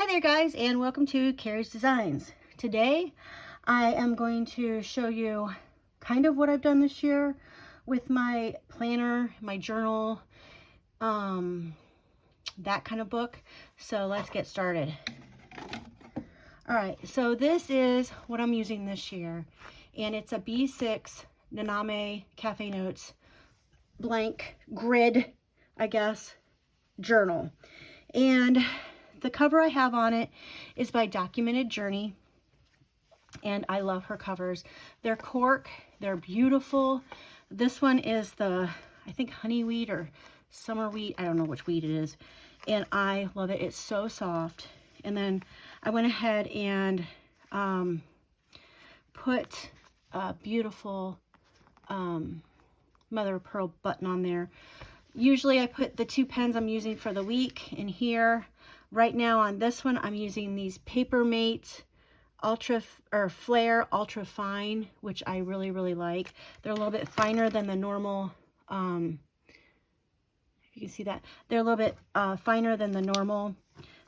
Hi there guys, and welcome to Kerry's Designs. Today I am going to show you kind of what I've done this year with my planner, my journal, that kind of book. So let's get started. Alright, so this is what I'm using this year, and it's a B6 Naname Cafe Notes blank grid, I guess, journal. And the cover I have on it is by Documented Journey, and I love her covers. They're cork, they're beautiful. This one is the, I think, honey wheat or summer wheat, I don't know which wheat it is, and I love it. It's so soft. And then I went ahead and put a beautiful mother of pearl button on there. Usually I put the 2 pens I'm using for the week in here. Right now on this one, I'm using these Papermate Flare Ultra Fine, which I really like. They're a little bit finer than the normal, you can see that. They're a little bit finer than the normal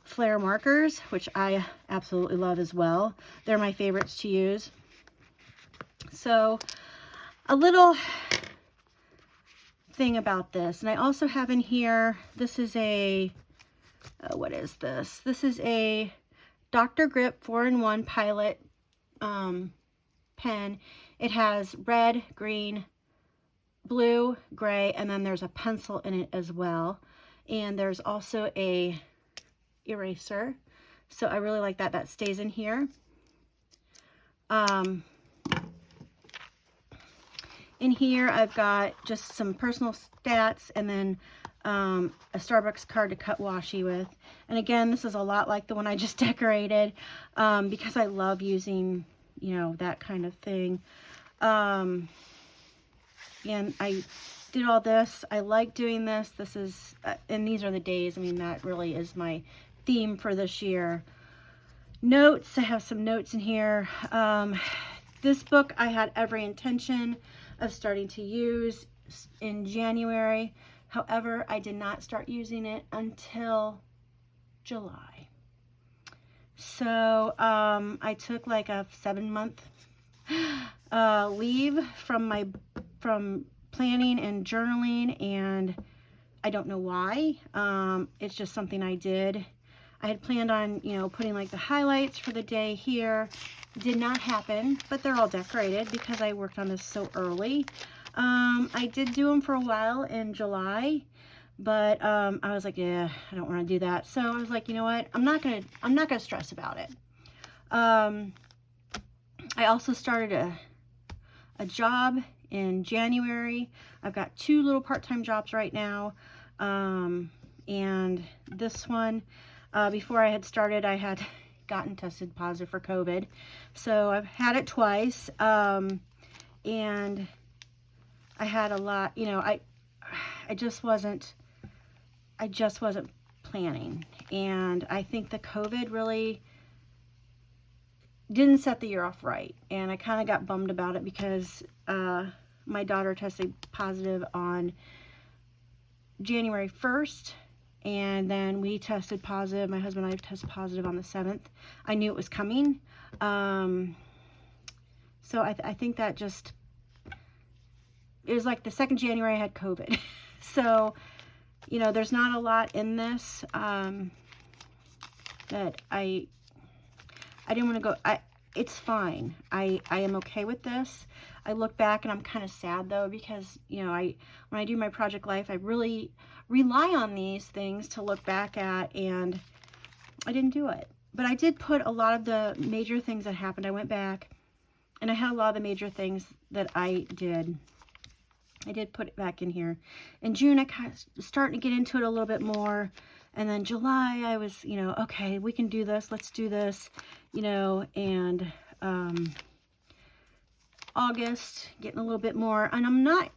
Flare markers, which I absolutely love as well. They're my favorites to use. So a little thing about this, and I also have in here, this is a, what is this? This is a Dr. Grip 4-in-1 Pilot pen. It has red, green, blue, gray, and then there's a pencil in it as well. And there's also a eraser. So I really like that. That stays in here. In here I've got just some personal stats, and then a Starbucks card to cut washi with. And again, this is a lot like the one I just decorated, because I love using, you know, that kind of thing. And I did all this. I like doing this. This is, and these are the days. I mean, that really is my theme for this year. Notes, I have some notes in here. This book I had every intention of starting to use in January. However, I did not start using it until July. So I took like a 7-month leave from planning and journaling, and I don't know why. It's just something I did. I had planned on, you know, putting like the highlights for the day here. Did not happen, but they're all decorated because I worked on this so early. I did do them for a while in July, but I was like, yeah, I don't want to do that. So I was like, you know what? I'm not gonna stress about it. I also started a job in January. I've got 2 little part-time jobs right now, and this one, before I had started, I had gotten tested positive for COVID. So I've had it twice, and I had a lot, you know, I just wasn't planning. And I think the COVID really didn't set the year off right. And I kind of got bummed about it because my daughter tested positive on January 1st. And then we tested positive, my husband and I tested positive on the 7th. I knew it was coming. So I think that just, it was like the 2nd January I had COVID. So, you know, there's not a lot in this that I didn't want to go, it's fine. I am okay with this. I look back and I'm kind of sad though, because, you know, when I do my project life, I really rely on these things to look back at, and I didn't do it. But I did put a lot of the major things that happened. I went back and I had a lot of the major things that I did put it back in here. In June, I kind of starting to get into it a little bit more. And then July, I was, you know, okay, we can do this. Let's do this, you know, and August, getting a little bit more. And I'm not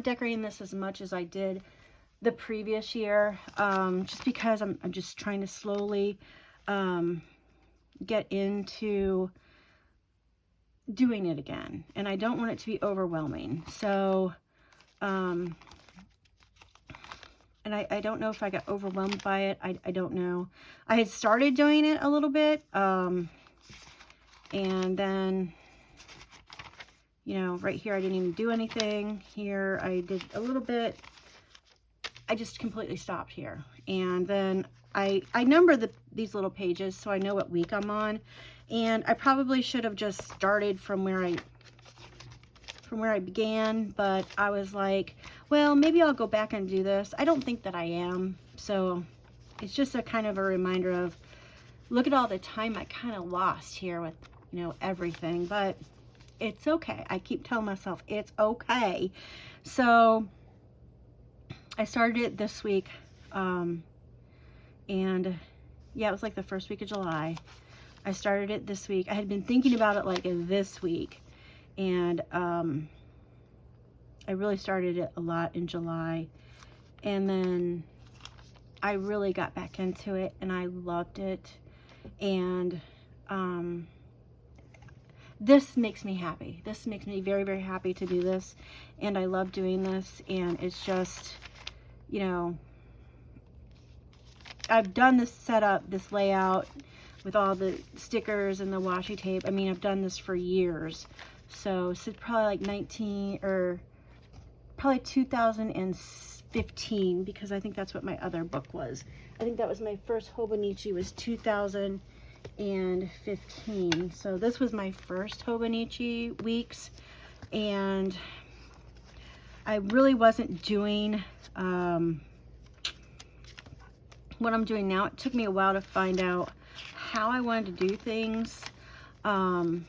decorating this as much as I did the previous year, just because I'm just trying to slowly get into doing it again, and I don't want it to be overwhelming. So and I don't know if I got overwhelmed by it. I don't know. I had started doing it a little bit, and then, you know, right here I didn't even do anything. Here I did a little bit. I just completely stopped here. And then I number these little pages so I know what week I'm on. And I probably should have just started from where I began, but I was like, well, maybe I'll go back and do this. I don't think that I am. So it's just a kind of a reminder of, look at all the time I kind of lost here with, you know, everything, but it's okay. I keep telling myself it's okay. So I started it this week, and yeah, it was like the first week of July. I started it this week. I had been thinking about it like this week, and I really started it a lot in July, and then I really got back into it, and I loved it, and this makes me happy. This makes me very, very happy to do this, and I love doing this, and it's just, you know, I've done this setup, this layout with all the stickers and the washi tape. I mean, I've done this for years. So it's probably like probably 2015, because I think that's what my other book was. I think that was my first Hobonichi, was 2015. So this was my first Hobonichi weeks, and I really wasn't doing what I'm doing now. It took me a while to find out how I wanted to do things, and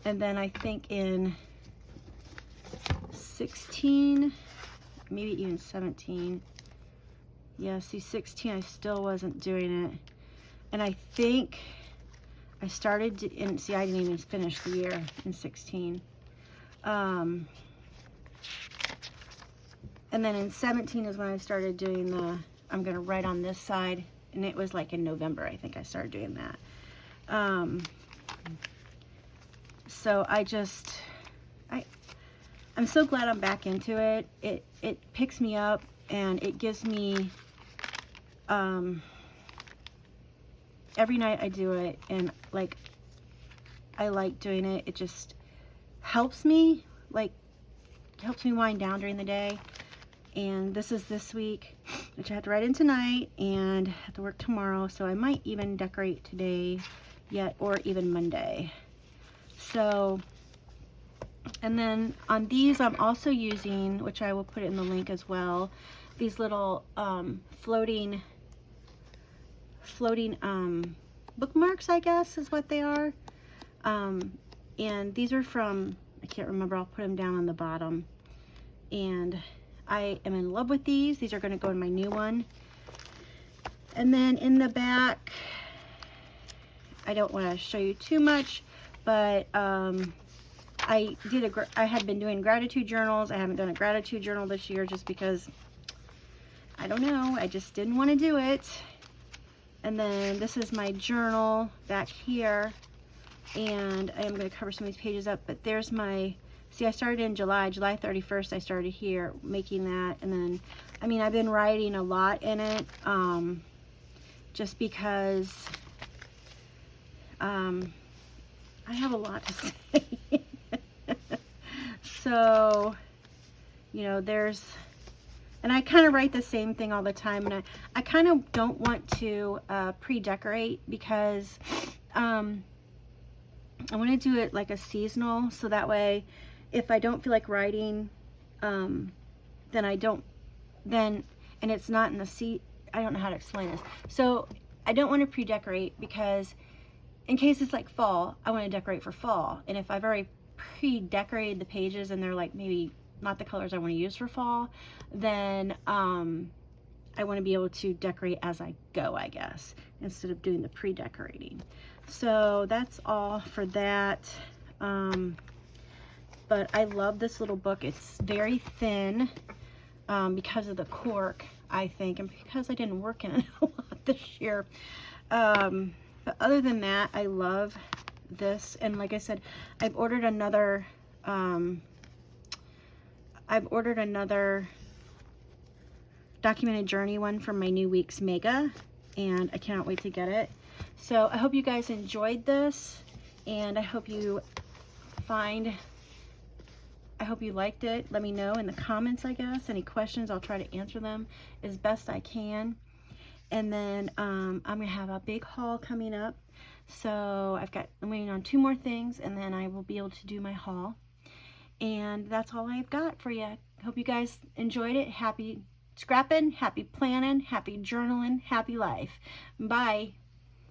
then I think in 16, maybe even 17, yeah, see, 16 I still wasn't doing it, and I think I started to, and see, I didn't even finish the year in 16, and then in 17 is when I started doing the, I'm gonna write on this side, and it was like in November, I think I started doing that. So I'm so glad I'm back into it. It picks me up, and it gives me, every night I do it, and like, I like doing it. It just helps me, like, helps me wind down during the day. And this is this week, which I have to write in tonight, and have to work tomorrow, so I might even decorate today yet, or even Monday. So, and then on these I'm also using, which I will put it in the link as well, these little floating bookmarks, I guess is what they are. And these are from, I can't remember, I'll put them down on the bottom. And I am in love with these. These are going to go in my new one. And then in the back, I don't want to show you too much, but I had been doing gratitude journals. I haven't done a gratitude journal this year just because, I don't know, I just didn't want to do it. And then this is my journal back here, and I am going to cover some of these pages up, but there's my, see, I started in July 31st, I started here making that. And then, I mean, I've been writing a lot in it, just because I have a lot to say. So, you know, and I kind of write the same thing all the time, and I kind of don't want to pre-decorate, because I want to do it like a seasonal, so that way if I don't feel like writing, then and it's not in the I don't know how to explain this. So I don't want to pre-decorate, because in case it's like fall, I want to decorate for fall. And if I've already pre-decorated the pages and they're like maybe not the colors I want to use for fall, then I want to be able to decorate as I go, I guess, instead of doing the pre-decorating. So that's all for that. But I love this little book. It's very thin because of the cork, I think, and because I didn't work in it a lot this year. But other than that, I love this. And like I said, I've ordered another documented journey one from my new week's mega, and I cannot wait to get it. So I hope you guys enjoyed this, and I hope you liked it. Let me know in the comments, I guess. Any questions, I'll try to answer them as best I can. And then I'm gonna have a big haul coming up. So I'm waiting on 2 more things, and then I will be able to do my haul. And that's all I've got for you. Hope you guys enjoyed it. Happy scrapping, happy planning, happy journaling, happy life. Bye.